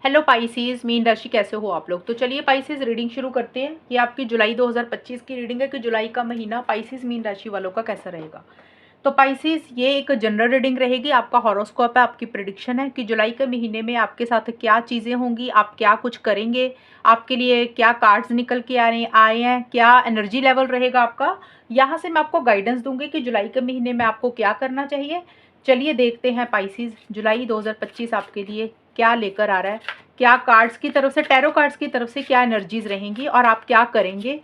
Hello Pisces, mean राशि कैसे हो आप लोग। तो चलिए पाइसीज रीडिंग शुरू करते हैं। ये आपकी जुलाई 2025 की रीडिंग है कि जुलाई का महीना पाइसीज मीन राशि वालों का कैसा रहेगा। तो पाइसीज ये एक जनरल रीडिंग रहेगी, आपका हॉरोस्कोप है, आपकी प्रिडिक्शन है कि जुलाई के महीने में आपके साथ क्या चीज़ें होंगी, आप क्या कुछ करेंगे, आपके लिए क्या कार्ड्स निकल के आए हैं, क्या एनर्जी लेवल रहेगा आपका। यहाँ से मैं आपको गाइडेंस दूंगी कि जुलाई के महीने में आपको क्या करना चाहिए। चलिए देखते हैं पाइसीज जुलाई 2025 आपके लिए क्या लेकर आ रहा है, क्या कार्ड्स की तरफ से, टैरो कार्ड्स की तरफ से क्या एनर्जीज रहेंगी और आप क्या करेंगे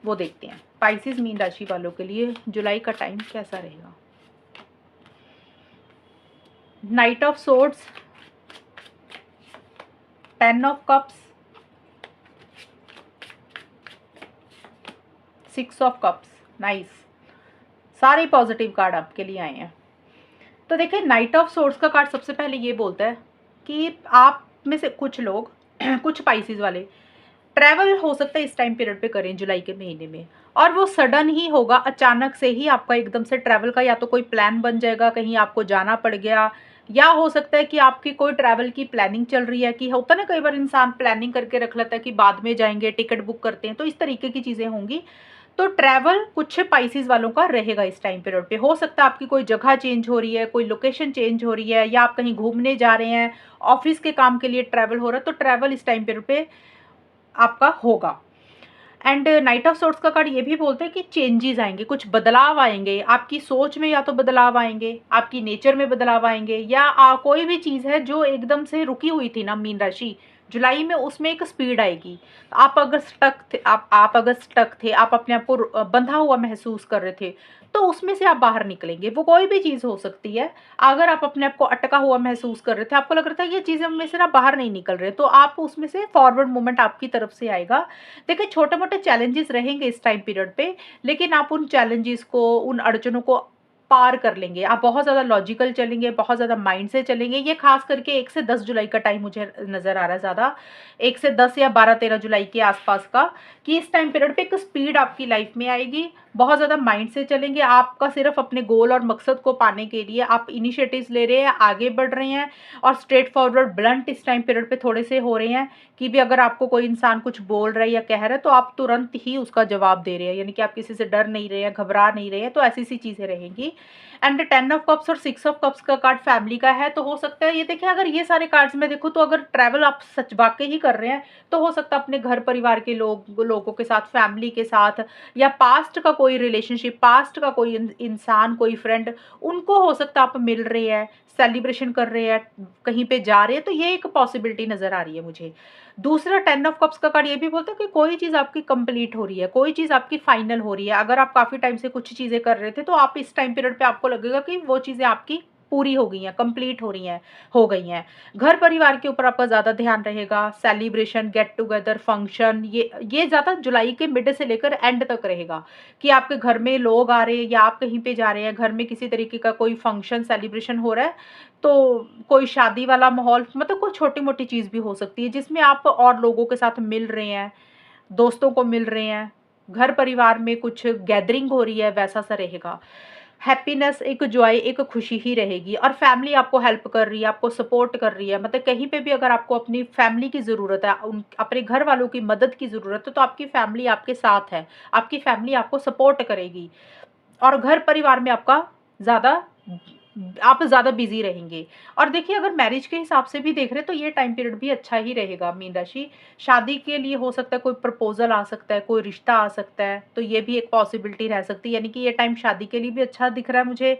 वो देखते हैं। पाइसीज मीन राशि वालों के लिए जुलाई का टाइम कैसा रहेगा। Night of swords, 10 of cups, 6 of cups. Nice, सारे पॉजिटिव कार्ड आपके लिए आए हैं। तो देखिए नाइट ऑफ सोर्ड्स का कार्ड सबसे पहले ये बोलता है कि आप में से कुछ लोग कुछ पाइसीज वाले ट्रैवल हो सकता है इस टाइम पीरियड पे करें जुलाई के महीने में, और वो सडन ही होगा, अचानक से ही आपका एकदम से ट्रैवल का या तो कोई प्लान बन जाएगा, कहीं आपको जाना पड़ गया, या हो सकता है कि आपकी कोई ट्रैवल की प्लानिंग चल रही है। कि होता ना कई बार इंसान प्लानिंग करके रख लेता है कि बाद में जाएंगे, टिकट बुक करते हैं, तो इस तरीके की चीज़ें होंगी। तो ट्रैवल कुछ पाइसेस वालों का रहेगा इस टाइम पीरियड पे। हो सकता है आपकी कोई जगह चेंज हो रही है, कोई लोकेशन चेंज हो रही है, या आप कहीं घूमने जा रहे हैं, ऑफिस के काम के लिए ट्रैवल हो रहा है, तो ट्रैवल इस टाइम पीरियड पे आपका होगा। एंड नाइट ऑफ सोर्ट्स का कार्ड ये भी बोलते हैं कि चेंजेस आएंगे, कुछ बदलाव आएंगे आपकी सोच में, या तो बदलाव आएंगे आपकी नेचर में, बदलाव आएंगे, या कोई भी चीज़ है जो एकदम से रुकी हुई थी ना मीन राशि जुलाई में, उसमें एक स्पीड आएगी। आप अगर स्टक थे, आप अगर स्टक थे, आप अपने आप को बंधा हुआ महसूस कर रहे थे, तो उसमें से आप बाहर निकलेंगे। वो कोई भी चीज़ हो सकती है। अगर आप अपने आप को अटका हुआ महसूस कर रहे थे, आपको लग रहा था ये चीज़ें में से ना बाहर नहीं निकल रहे, तो आप उसमें से फॉरवर्ड मूवमेंट आपकी तरफ से आएगा। देखिए छोटे मोटे चैलेंजेस रहेंगे इस टाइम पीरियड पे, लेकिन आप उन चैलेंजेस को, उन अड़चनों को पार कर लेंगे। आप बहुत ज़्यादा लॉजिकल चलेंगे, बहुत ज़्यादा माइंड से चलेंगे। ये खास करके 1 से 10 जुलाई का टाइम मुझे नज़र आ रहा है ज़्यादा, 1 से 10 या 12-13 जुलाई के आसपास का, कि इस टाइम पीरियड पे एक स्पीड आपकी लाइफ में आएगी। बहुत ज़्यादा माइंड से चलेंगे, आपका सिर्फ अपने गोल और मकसद को पाने के लिए आप इनिशिएटिव्स ले रहे हैं, आगे बढ़ रहे हैं, और स्ट्रेट फॉरवर्ड ब्लंट इस टाइम पीरियड पे थोड़े से हो रहे हैं। कि भी अगर आपको कोई इंसान कुछ बोल रहा है या कह रहा है, तो आप तुरंत ही उसका जवाब दे रहे हैं, यानी कि आप किसी से डर नहीं रहे हैं, घबरा नहीं रहे हैं। तो ऐसी सी चीज़ें रहेंगी। एंड 10 ऑफ कप्स और 6 ऑफ कप्स का कार्ड फैमिली का है, तो हो सकता है ये देखिए, अगर ये सारे कार्ड्स में देखो, तो अगर ट्रैवल आप सच वाकई ही कर रहे हैं, तो हो सकता है अपने घर परिवार के लोगों के साथ, फैमिली के साथ, या पास्ट का कोई रिलेशनशिप, पास्ट का कोई इंसान, कोई फ्रेंड, उनको हो सकता है आप मिल रहे हैं, सेलिब्रेशन कर रहे हैं, कहीं पे जा रहे हैं। तो ये एक पॉसिबिलिटी नज़र आ रही है मुझे। दूसरा 10 ऑफ कप्स का कार्ड ये भी बोलता है कि कोई चीज़ आपकी कंप्लीट हो रही है, कोई चीज़ आपकी फाइनल हो रही है। अगर आप काफ़ी टाइम से कुछ चीज़ें कर रहे थे, तो आप इस टाइम पीरियड पे आपको लगेगा कि वो चीज़ें आपकी पूरी हो गई हैं, कंप्लीट हो रही हैं, हो गई हैं। घर परिवार के ऊपर आपका ज़्यादा ध्यान रहेगा, सेलिब्रेशन, गेट टुगेदर, फंक्शन, ये ज़्यादा जुलाई के मिड से लेकर एंड तक रहेगा। कि आपके घर में लोग आ रहे हैं, या आप कहीं पे जा रहे हैं, घर में किसी तरीके का कोई फंक्शन, सेलिब्रेशन हो रहा है, तो कोई शादी वाला माहौल, मतलब कोई छोटी मोटी चीज़ भी हो सकती है जिसमें आप और लोगों के साथ मिल रहे हैं, दोस्तों को मिल रहे हैं, घर परिवार में कुछ गैदरिंग हो रही है, वैसा सा रहेगा। हैप्पीनेस, एक जॉय, एक खुशी ही रहेगी, और फैमिली आपको हेल्प कर रही है, आपको सपोर्ट कर रही है। मतलब कहीं पे भी अगर आपको अपनी फैमिली की ज़रूरत है, उन अपने घर वालों की मदद की ज़रूरत है, तो आपकी फैमिली आपके साथ है, आपकी फैमिली आपको सपोर्ट करेगी। और घर परिवार में आपका ज़्यादा, आप ज़्यादा बिजी रहेंगे। और देखिए अगर मैरिज के हिसाब से भी देख रहे हैं, तो ये टाइम पीरियड भी अच्छा ही रहेगा मीन राशि। शादी के लिए हो सकता है कोई प्रपोजल आ सकता है, कोई रिश्ता आ सकता है, तो ये भी एक पॉसिबिलिटी रह सकती है। यानी कि ये टाइम शादी के लिए भी अच्छा दिख रहा है मुझे,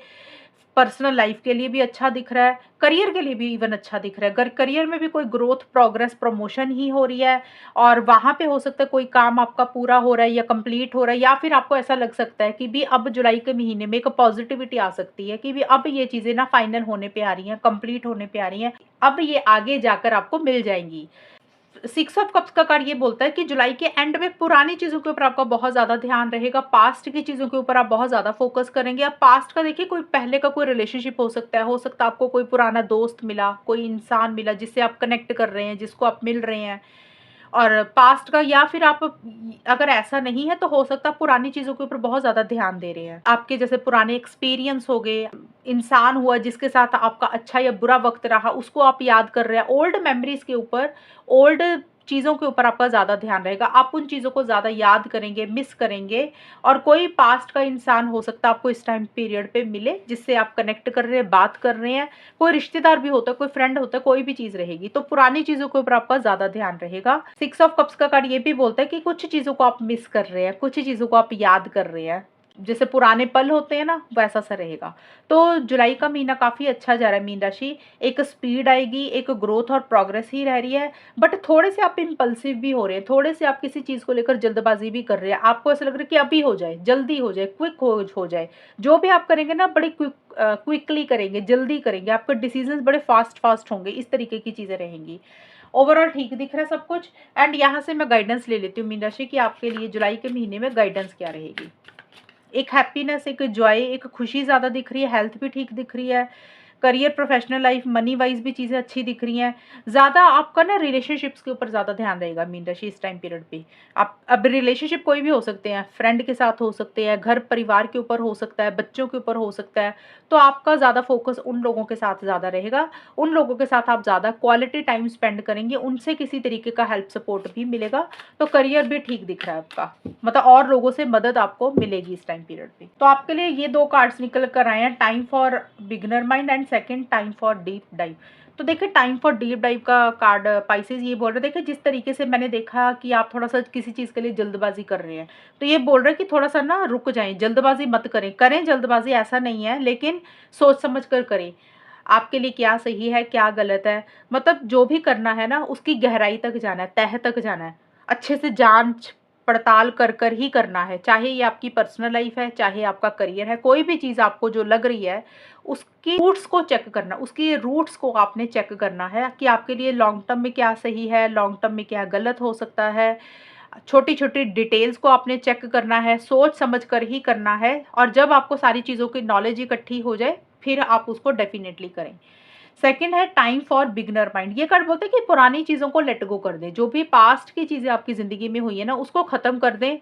पर्सनल लाइफ के लिए भी अच्छा दिख रहा है, करियर के लिए भी इवन अच्छा दिख रहा है। अगर करियर में भी कोई ग्रोथ, प्रोग्रेस, प्रमोशन ही हो रही है, और वहाँ पे हो सकता है कोई काम आपका पूरा हो रहा है या कंप्लीट हो रहा है, या फिर आपको ऐसा लग सकता है कि भी अब जुलाई के महीने में एक पॉजिटिविटी आ सकती है कि भी अब ये चीज़ें ना फाइनल होने पे आ रही हैं, कंप्लीट होने पे आ रही हैं, अब ये आगे जाकर आपको मिल जाएंगी। 6 ऑफ कप्स का कार्ड ये बोलता है कि जुलाई के एंड में पुरानी चीज़ों के ऊपर आपका बहुत ज़्यादा ध्यान रहेगा, पास्ट की चीज़ों के ऊपर आप बहुत ज़्यादा फोकस करेंगे। आप पास्ट का देखिए, कोई पहले का कोई रिलेशनशिप हो सकता है आपको कोई पुराना दोस्त मिला, कोई इंसान मिला जिससे आप कनेक्ट कर रहे हैं, जिसको आप मिल रहे हैं, और पास्ट का, या फिर आप अगर ऐसा नहीं है तो हो सकता है पुरानी चीज़ों के ऊपर बहुत ज़्यादा ध्यान दे रहे हैं। आपके जैसे पुराने एक्सपीरियंस हो गए, इंसान हुआ जिसके साथ आपका अच्छा या बुरा वक़्त रहा, उसको आप याद कर रहे हैं। ओल्ड मेमोरीज़ के ऊपर, ओल्ड चीज़ों के ऊपर आपका ज़्यादा ध्यान रहेगा। आप उन चीज़ों को ज़्यादा याद करेंगे, मिस करेंगे, और कोई पास्ट का इंसान हो सकता है आपको इस टाइम पीरियड पे मिले, जिससे आप कनेक्ट कर रहे हैं, बात कर रहे हैं। कोई रिश्तेदार भी होता है, कोई फ्रेंड होता है, कोई भी चीज़ रहेगी। तो पुरानी चीज़ों के ऊपर आपका ज़्यादा ध्यान रहेगा। 6 ऑफ कप्स का कार्ड ये भी बोलता है कि कुछ चीज़ों को आप मिस कर रहे हैं, कुछ चीज़ों को आप याद कर रहे हैं। जैसे पुराने पल होते हैं ना, वैसा सा रहेगा। तो जुलाई का महीना काफ़ी अच्छा जा रहा है मीन राशि। एक स्पीड आएगी, एक ग्रोथ और प्रोग्रेस ही रह रही है, बट थोड़े से आप इम्पल्सिव भी हो रहे हैं, थोड़े से आप किसी चीज़ को लेकर जल्दबाजी भी कर रहे हैं। आपको ऐसा लग रहा है कि अभी हो जाए, जल्दी हो जाए, क्विक हो जाए। जो भी आप करेंगे ना, बड़ी क्विकली करेंगे, जल्दी करेंगे, आपके डिसीजंस बड़े फास्ट होंगे, इस तरीके की चीज़ें रहेंगी। ओवरऑल ठीक दिख रहा है सब कुछ। एंड यहाँ से मैं गाइडेंस ले लेती हूँ मीन राशि कि आपके लिए जुलाई के महीने में गाइडेंस क्या रहेगी। एक हैप्पीनेस, एक जॉय, एक खुशी ज़्यादा दिख रही है, हेल्थ भी ठीक दिख रही है, career, professional life, money wise भी चीज़ें अच्छी दिख रही हैं। ज़्यादा आपका ना रिलेशनशिप्स के ऊपर ज़्यादा ध्यान रहेगा मीन राशि इस टाइम पीरियड पे। आप अब रिलेशनशिप कोई भी हो सकते हैं, फ्रेंड के साथ हो सकते हैं, घर परिवार के ऊपर हो सकता है, बच्चों के ऊपर हो सकता है। तो आपका ज़्यादा फोकस उन लोगों के साथ ज़्यादा रहेगा, उन लोगों के साथ आप ज़्यादा क्वालिटी टाइम स्पेंड करेंगे, उनसे किसी तरीके का हेल्प सपोर्ट भी मिलेगा। तो करियर भी ठीक दिख रहा है आपका, मतलब और लोगों से मदद आपको मिलेगी इस टाइम पीरियड पे। तो आपके लिए ये 2 कार्ड्स निकल कर आए हैं, time for beginner mind and second time for deep dive. तो देखिए टाइम फॉर डीप डाइव का कार्ड पाइसेस ये बोल रहे, देखिए जिस तरीके से मैंने देखा कि आप थोड़ा सा किसी चीज़ के लिए जल्दबाजी कर रहे हैं, तो ये बोल रहे हैं कि थोड़ा सा ना रुक जाएं, जल्दबाजी मत करें। करें जल्दबाजी, ऐसा नहीं है, लेकिन सोच समझ कर करें। आपके लिए क्या सही है, क्या गलत है, मतलब जो भी करना है ना, उसकी गहराई तक जाना है, तह तक जाना है, अच्छे से जांच पड़ताल कर कर ही करना है। चाहे ये आपकी पर्सनल लाइफ है, चाहे आपका करियर है, कोई भी चीज़ आपको जो लग रही है, उसकी रूट्स को चेक करना, उसकी रूट्स को आपने चेक करना है कि आपके लिए लॉन्ग टर्म में क्या सही है, लॉन्ग टर्म में क्या गलत हो सकता है। छोटी छोटी डिटेल्स को आपने चेक करना है, सोच समझ कर ही करना है, और जब आपको सारी चीज़ों की नॉलेज इकट्ठी हो जाए, फिर आप उसको डेफिनेटली करें। सेकंड है टाइम फॉर बिगनर माइंड। ये कार्ड बोलते हैं कि पुरानी चीज़ों को लेट गो कर दें, जो भी पास्ट की चीज़ें आपकी ज़िंदगी में हुई है ना, उसको ख़त्म कर दें।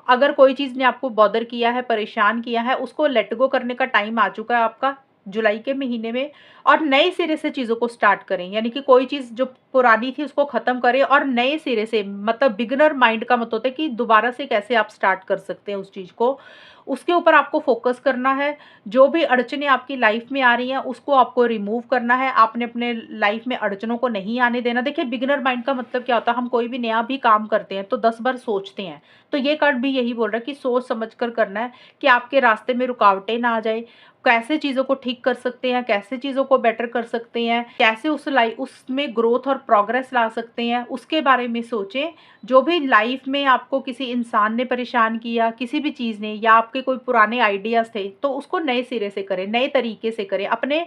अगर कोई चीज़ ने आपको बॉदर किया है, परेशान किया है, उसको लेट गो करने का टाइम आ चुका है आपका जुलाई के महीने में, और नए सिरे से चीज़ों को स्टार्ट करें। यानी कि कोई चीज़ जो पुरानी थी उसको ख़त्म करें और नए सिरे से, मतलब बिगनर माइंड का मतलब होता है कि दोबारा से कैसे आप स्टार्ट कर सकते हैं उस चीज़ को, उसके ऊपर आपको फोकस करना है। जो भी अड़चनें आपकी लाइफ में आ रही हैं, उसको आपको रिमूव करना है। आपने अपने लाइफ में अड़चनों को नहीं आने देना। देखिए बिगिनर माइंड का मतलब क्या होता है, हम कोई भी नया भी काम करते हैं तो 10 बार सोचते हैं। तो ये कार्ड भी यही बोल रहा है कि सोच समझ कर करना है, कि आपके रास्ते में रुकावटें ना आ जाए, कैसे चीज़ों को ठीक कर सकते हैं, कैसे चीज़ों को बेटर कर सकते हैं, कैसे उसमें ग्रोथ और प्रोग्रेस ला सकते हैं, उसके बारे में सोचें। जो भी लाइफ में आपको किसी इंसान ने परेशान किया, किसी भी चीज़ ने, या आपके कोई पुराने आइडियाज़ थे, तो उसको नए सिरे से करें, नए तरीके से करें। अपने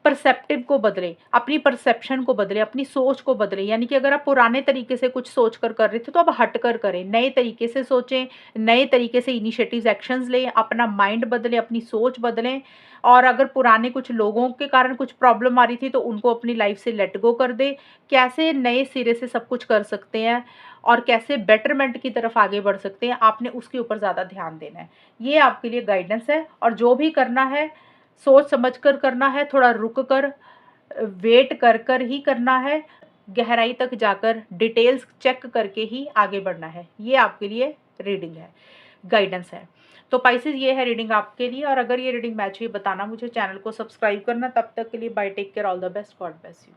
परसेप्टिव को बदलें, अपनी परसेप्शन को बदलें, अपनी सोच को बदलें। यानी कि अगर आप पुराने तरीके से कुछ सोच कर रहे थे, तो अब हट कर करें, नए तरीके से सोचें, नए तरीके से इनिशिएटिव्स, एक्शंस लें, अपना माइंड बदलें, अपनी सोच बदलें। और अगर पुराने कुछ लोगों के कारण कुछ प्रॉब्लम आ रही थी, तो उनको अपनी लाइफ से लेट गो कर दें। कैसे नए सिरे से सब कुछ कर सकते हैं और कैसे बेटरमेंट की तरफ आगे बढ़ सकते हैं, आपने उसके ऊपर ज़्यादा ध्यान देना है। ये आपके लिए गाइडेंस है। और जो भी करना है, सोच समझ कर करना है, थोड़ा रुक कर, वेट कर कर ही करना है, गहराई तक जाकर डिटेल्स चेक करके ही आगे बढ़ना है। ये आपके लिए रीडिंग है, गाइडेंस है। तो पाइसेस ये है रीडिंग आपके लिए। और अगर ये रीडिंग मैच हुई, बताना मुझे, चैनल को सब्सक्राइब करना। तब तक के लिए bye, take care, all the best, God bless you.